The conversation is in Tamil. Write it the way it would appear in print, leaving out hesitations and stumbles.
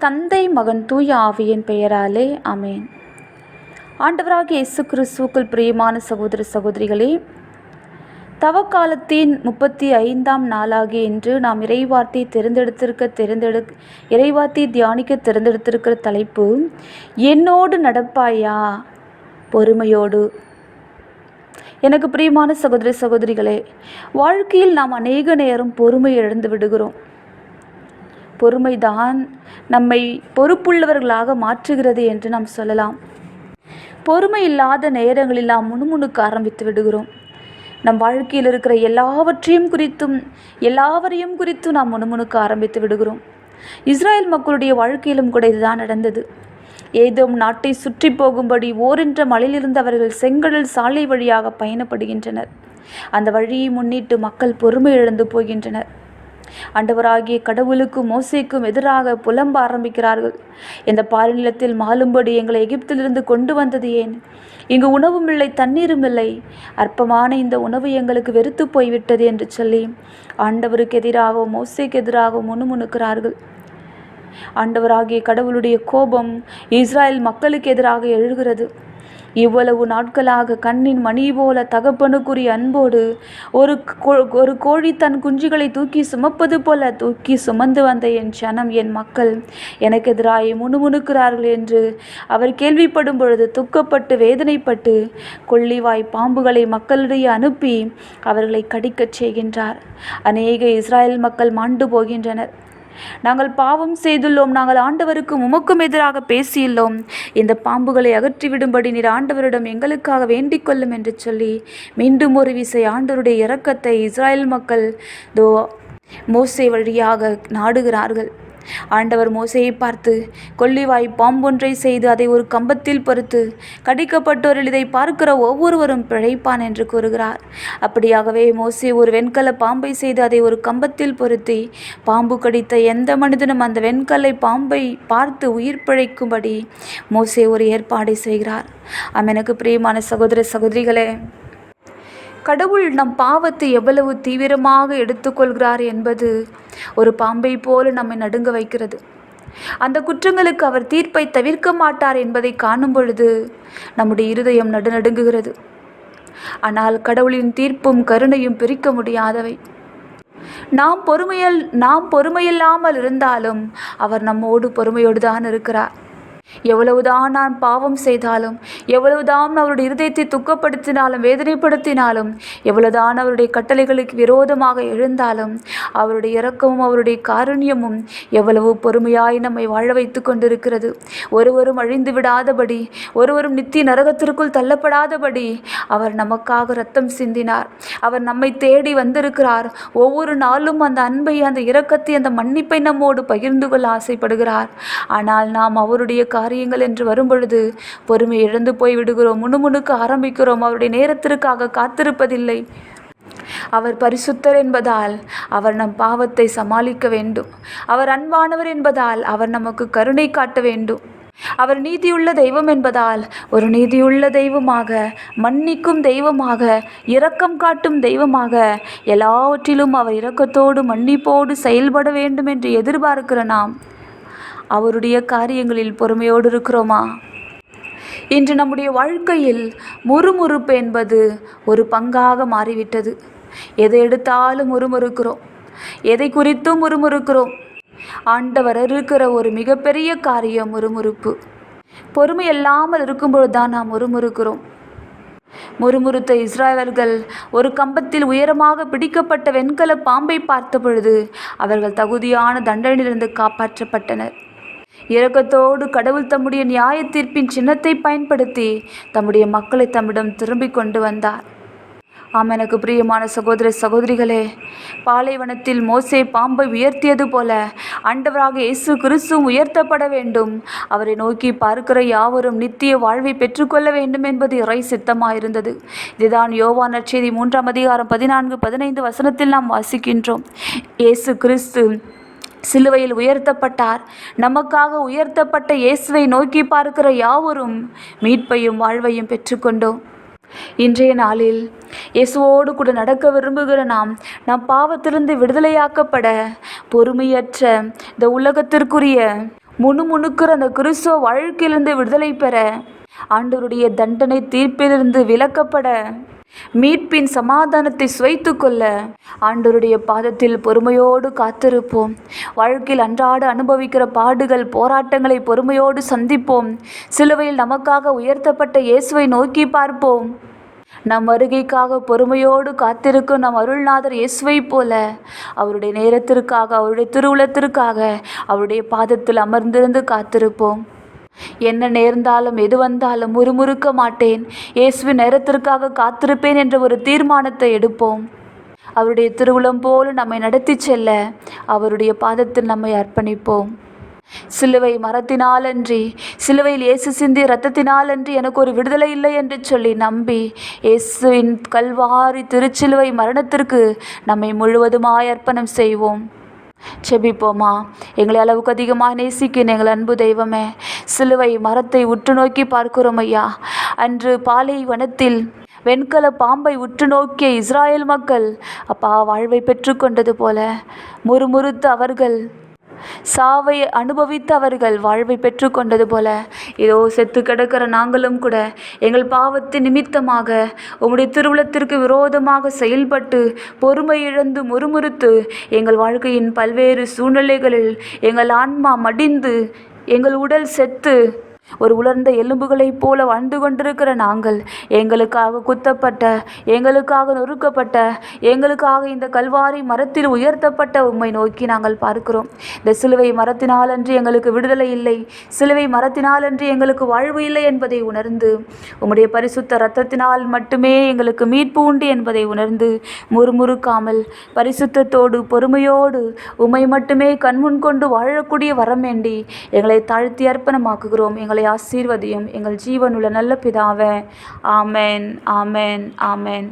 தந்தை, மகன், தூய ஆவியின் பெயராலே ஆமென். ஆண்டவராகிய இயேசு கிறிஸ்துவுக்குள் பிரியமான சகோதர சகோதரிகளே, தவக்காலத்தின் 35ஆம் நாளாகிய இன்று நாம் இறைவார்த்தை தியானிக்க தேர்ந்தெடுத்திருக்கிற தலைப்பு, என்னோடு நடப்பாயா பொறுமையோடு. எனக்கு பிரியமான சகோதர சகோதரிகளே, வாழ்க்கையில் நாம் அநேக நேரம் பொறுமை இழந்து விடுகிறோம். பொறுமைதான் நம்மை பொறுப்புள்ளவர்களாக மாற்றுகிறது என்று நாம் சொல்லலாம். பொறுமை இல்லாத நேரங்களில் நாம் முணுமுணுக்க ஆரம்பித்து விடுகிறோம். நம் வாழ்க்கையில் இருக்கிற எல்லாவரையும் குறித்தும் நாம் முணுமுணுக்க ஆரம்பித்து விடுகிறோம். இஸ்ராயல் மக்களுடைய வாழ்க்கையிலும் கூட இதுதான் நடந்தது. ஏதோம் நாட்டை சுற்றி போகும்படி ஓரென்ற மலையிலிருந்து அவர்கள் செங்கடல் சாலை வழியாக பயணப்படுகின்றனர். அந்த வழியை முன்னிட்டு மக்கள் பொறுமை இழந்து போகின்றனர். ஆண்டவராகிய கடவுளுக்கும் மோசேக்கும் எதிராக புலம்ப ஆரம்பிக்கிறார்கள். இந்த பாலைநிலத்தில் மாளும்படி எங்களை எகிப்திலிருந்து கொண்டு வந்தது ஏன்? இங்கு உணவும் இல்லை, தண்ணீரும் இல்லை. அற்பமான இந்த உணவு எங்களுக்கு வெறுத்து போய்விட்டது என்று சொல்லி ஆண்டவருக்கு எதிராகவும் மோசேக்கு எதிராகவும் முணுமுணுக்கிறார்கள். ஆண்டவராகிய கடவுளுடைய கோபம் இஸ்ராயல் மக்களுக்கு எதிராக எழுகிறது. இவ்வளவு நாட்களாக கண்ணின் மணி போல தகப்பனுக்குரிய அன்போடு ஒரு கோழி தன் குஞ்சுகளை தூக்கி சுமப்பது போல தூக்கி சுமந்து வந்த என் ஜனம், என் மக்கள் எனக்கு எதிராக முணுமுணுக்கிறார்கள் என்று அவர் கேள்விப்படும் பொழுது துக்கப்பட்டு வேதனைப்பட்டு கொள்ளிவாய் பாம்புகளை மக்களிடையே அனுப்பி அவர்களை கடிக்கச் செய்கின்றார். அநேக இஸ்ராயல் மக்கள் மாண்டு போகின்றனர். நாங்கள் பாவம் செய்துள்ளோம், நாங்கள் ஆண்டவருக்கும் உமக்கும் எதிராக பேசியுள்ளோம், இந்த பாம்புகளை அகற்றிவிடும்படி நீர் ஆண்டவரிடம் எங்களுக்காக வேண்டிக் கொள்ளும் என்று சொல்லி மீண்டும் ஒரு விசை ஆண்டவருடைய இரக்கத்தை இஸ்ராயல் மக்கள் மோசே வழியாக நாடுகிறார்கள். ஆண்டவர் மோசேயை பார்த்து கொள்ளிவாய் பாம்பொன்றை செய்து அதை ஒரு கம்பத்தில் பொறுத்து கடிக்கப்பட்டோரில் இதை பார்க்கிற ஒவ்வொருவரும் பிழைப்பான் என்று கூறுகிறார். அப்படியாகவே மோசே ஒரு வெண்கல பாம்பை செய்து அதை ஒரு கம்பத்தில் பொருத்தி பாம்பு கடித்த எந்த மனிதனும் அந்த வெண்கல்லை பாம்பை பார்த்து உயிர் பிழைக்கும்படி மோசே ஒரு ஏற்பாடை செய்கிறார். எனக்கு பிரியமான சகோதர சகோதரிகளே, கடவுள் நம் பாவத்தை எவ்வளவு தீவிரமாக எடுத்துக்கொள்கிறார் என்பது ஒரு பாம்பை போல நம்மை நடுங்க வைக்கிறது. அந்த குற்றங்களுக்கு அவர் தீர்ப்பை தவிர்க்க மாட்டார் என்பதை காணும் பொழுது நம்முடைய இருதயம் நடுநடுங்குகிறது. ஆனால் கடவுளின் தீர்ப்பும் கருணையும் பிரிக்க முடியாதவை. நாம் பொறுமையில்லாமல் இருந்தாலும் அவர் நம்மோடு பொறுமையோடு தான் இருக்கிறார். எவ்வளவுதான் நான் பாவம் செய்தாலும், எவ்வளவுதான் அவருடைய இருதயத்தை துக்கப்படுத்தினாலும் வேதனைப்படுத்தினாலும், எவ்வளவுதான் அவருடைய கட்டளைகளுக்கு விரோதமாக எழுந்தாலும், அவருடைய இரக்கமும் அவருடைய காருண்யமும் எவ்வளவு பொறுமையாய் நம்மை வாழ வைத்து கொண்டிருக்கிறது. ஒருவரும் அழிந்து விடாதபடி, ஒருவரும் நித்திய நரகத்திற்குள் தள்ளப்படாதபடி அவர் நமக்காக இரத்தம் சிந்தினார். அவர் நம்மை தேடி வந்திருக்கிறார். ஒவ்வொரு நாளும் அந்த அன்பை, அந்த இரக்கத்தை, அந்த மன்னிப்பை நம்மோடு பகிர்ந்து கொள்ள ஆசைப்படுகிறார். ஆனால் நாம் அவருடைய காரியங்கள் என்று வரும்பொழுது பொறுமை இழந்து போய் விடுகிறோம், முணுமுணுக்க ஆரம்பிக்கிறோம். அவருடைய நேரத்திற்காக காத்திருப்பதில்லை. அவர் பரிசுத்தர் என்பதால் அவர் நம் பாவத்தை சமாளிக்க வேண்டும். அவர் அன்பானவர் என்பதால் அவர் நமக்கு கருணை காட்ட வேண்டும். அவர் நீதியுள்ள தெய்வம் என்பதால் ஒரு நீதியுள்ள தெய்வமாக, மன்னிக்கும் தெய்வமாக, இரக்கம் காட்டும் தெய்வமாக, எல்லாவற்றிலும் அவர் இரக்கத்தோடு மன்னிப்போடு செயல்பட வேண்டும் என்று எதிர்பார்க்கிற நாம் அவருடைய காரியங்களில் பொறுமையோடு இருக்கிறோமா? இன்று நம்முடைய வாழ்க்கையில் முறுமுறுப்பு என்பது ஒரு பங்காக மாறிவிட்டது. எதை எடுத்தாலும் முறுமுறுக்கிறோம், எதை குறித்தும் முறுமுறுக்கிறோம். ஆண்டவர் இருக்கிற ஒரு மிகப்பெரிய காரியம் முறுமுறுப்பு. பொறுமை இல்லாமல் இருக்கும்பொழுது தான் நாம் முறுமுறுக்கிறோம். முறுமுறுத்த இஸ்ராயலர்கள் ஒரு கம்பத்தில் உயரமாக பிடிக்கப்பட்ட வெண்கல பாம்பை பார்த்த பொழுது அவர்கள் தகுதியான தண்டனையிலிருந்து காப்பாற்றப்பட்டனர். இரக்கத்தோடு கடவுள் தம்முடைய நியாய தீர்ப்பின் சின்னத்தை பயன்படுத்தி தம்முடைய மக்களை தம்மிடம் திரும்பி கொண்டு வந்தார். எனக்கு பிரியமான சகோதர சகோதரிகளே, பாலைவனத்தில் மோசே பாம்பை உயர்த்தியது போல ஆண்டவராக இயேசு கிறிஸ்துவும் உயர்த்தப்பட வேண்டும். அவரை நோக்கி பார்க்கிற யாவரும் நித்திய வாழ்வை பெற்றுக்கொள்ள வேண்டும் என்பது இறை சித்தமாயிருந்தது. இதுதான் யோவான் நற்செய்தி 3ஆம் அதிகாரம் 14-15 வசனத்தில் நாம் வாசிக்கின்றோம். இயேசு கிறிஸ்து சிலுவையில் உயர்த்தப்பட்டார். நமக்காக உயர்த்தப்பட்ட இயேசுவை நோக்கி பார்க்கிற யாவரும் மீட்பையும் வாழ்வையும் பெற்றுக்கொண்டோம். இன்றைய நாளில் இயேசுவோடு கூட நடக்க விரும்புகிற நம் பாவத்திலிருந்து விடுதலையாக்கப்பட பொறுமையற்ற இந்த உலகத்திற்குரிய முணுமுணுக்கிற அந்த கிறிஸ்துவ வாழ்க்கையிலிருந்து விடுதலை பெற, ஆண்டவருடைய தண்டனை தீர்ப்பிலிருந்து விலக்கப்பட, மீட்பின் சமாதானத்தை சுவைத்து கொள்ள ஆண்டவருடைய பாதத்தில் பொறுமையோடு காத்திருப்போம். வாழ்க்கையில் அன்றாட அனுபவிக்கிற பாடுகள், போராட்டங்களை பொறுமையோடு சந்திப்போம். சிலுவையில் நமக்காக உயர்த்தப்பட்ட இயேசுவை நோக்கி பார்ப்போம். நம் வருகைக்காக பொறுமையோடு காத்திருக்கும் நம் அருள்நாதர் இயேசுவை போல அவருடைய நேரத்திற்காக, அவருடைய திருவுளத்திற்காக அவருடைய பாதத்தில் அமர்ந்திருந்து காத்திருப்போம். என்ன நேர்ந்தாலும் எது வந்தாலும் முறுமுறுக்க மாட்டேன், இயேசுவின் நேரத்திற்காக காத்திருப்பேன் என்ற ஒரு தீர்மானத்தை எடுப்போம். அவருடைய திருவுளம் போல நம்மை நடத்தி செல்ல அவருடைய பாதத்தில் நம்மை அர்ப்பணிப்போம். சிலுவை மரத்தினாலன்றி, சிலுவையில் இயேசு சிந்திய இரத்தத்தினாலன்றி எனக்கு ஒரு விடுதலை இல்லை என்று சொல்லி நம்பி இயேசுவின் கல்வாரி திருச்சிலுவை மரணத்திற்கு நம்மை முழுவதுமாய் அர்ப்பணம் செய்வோம். செபிப்போமா. எங்களை அளவுக்கு அதிகமாக நேசிக்கிற எங்கள் அன்பு தெய்வமே, சிலுவை மரத்தை உற்று நோக்கி பார்க்கிறோம் ஐயா. அன்று பாலைவனத்தில் வெண்கல பாம்பை உற்று நோக்கிய இஸ்ராயேல் மக்கள் அப்பா வாழ்வை பெற்றுக்கொண்டது போல முறுமுறுத்து அவர்கள் சாவை அனுபவித்து அவர்கள் வாழ்வை பெற்றுக்கொண்டது போல இதோ செத்து கிடக்கிற நாங்களும் கூட எங்கள் பாவத்தின் நிமித்தமாக உம்முடைய திருவுளத்திற்கு விரோதமாக செயல்பட்டு பொறுமை இழந்து முறுமுறுத்து எங்கள் வாழ்க்கையின் பல்வேறு சூழ்நிலைகளில் எங்கள் ஆன்மா மடிந்து எங்கள் உடல் செத்து ஒரு உலர்ந்த எலும்புகளைப் போல வாழ்ந்து கொண்டிருக்கிற நாங்கள், எங்களுக்காக குத்தப்பட்ட, எங்களுக்காக நொறுக்கப்பட்ட, எங்களுக்காக இந்த கல்வாரி மரத்தில் உயர்த்தப்பட்ட உம்மை நோக்கி நாங்கள் பார்க்கிறோம். இந்த சிலுவை மரத்தினாலன்றி எங்களுக்கு விடுதலை இல்லை, சிலுவை மரத்தினாலன்றி எங்களுக்கு வாழ்வு இல்லை என்பதை உணர்ந்து, உம்முடைய பரிசுத்த இரத்தத்தினால் மட்டுமே எங்களுக்கு மீட்பு உண்டு என்பதை உணர்ந்து முறுமுறுக்காமல் பரிசுத்தத்தோடு பொறுமையோடு உம்மை மட்டுமே கண்முன் கொண்டு வாழக்கூடிய வரம் வேண்டி எங்களை தாழ்த்தி அர்ப்பணமாக்குகிறோம். எங்களை ஆசீர்வதியும் எங்கள் ஜீவனுள்ள நல்ல பிதாவே. ஆமென், ஆமென், ஆமென்.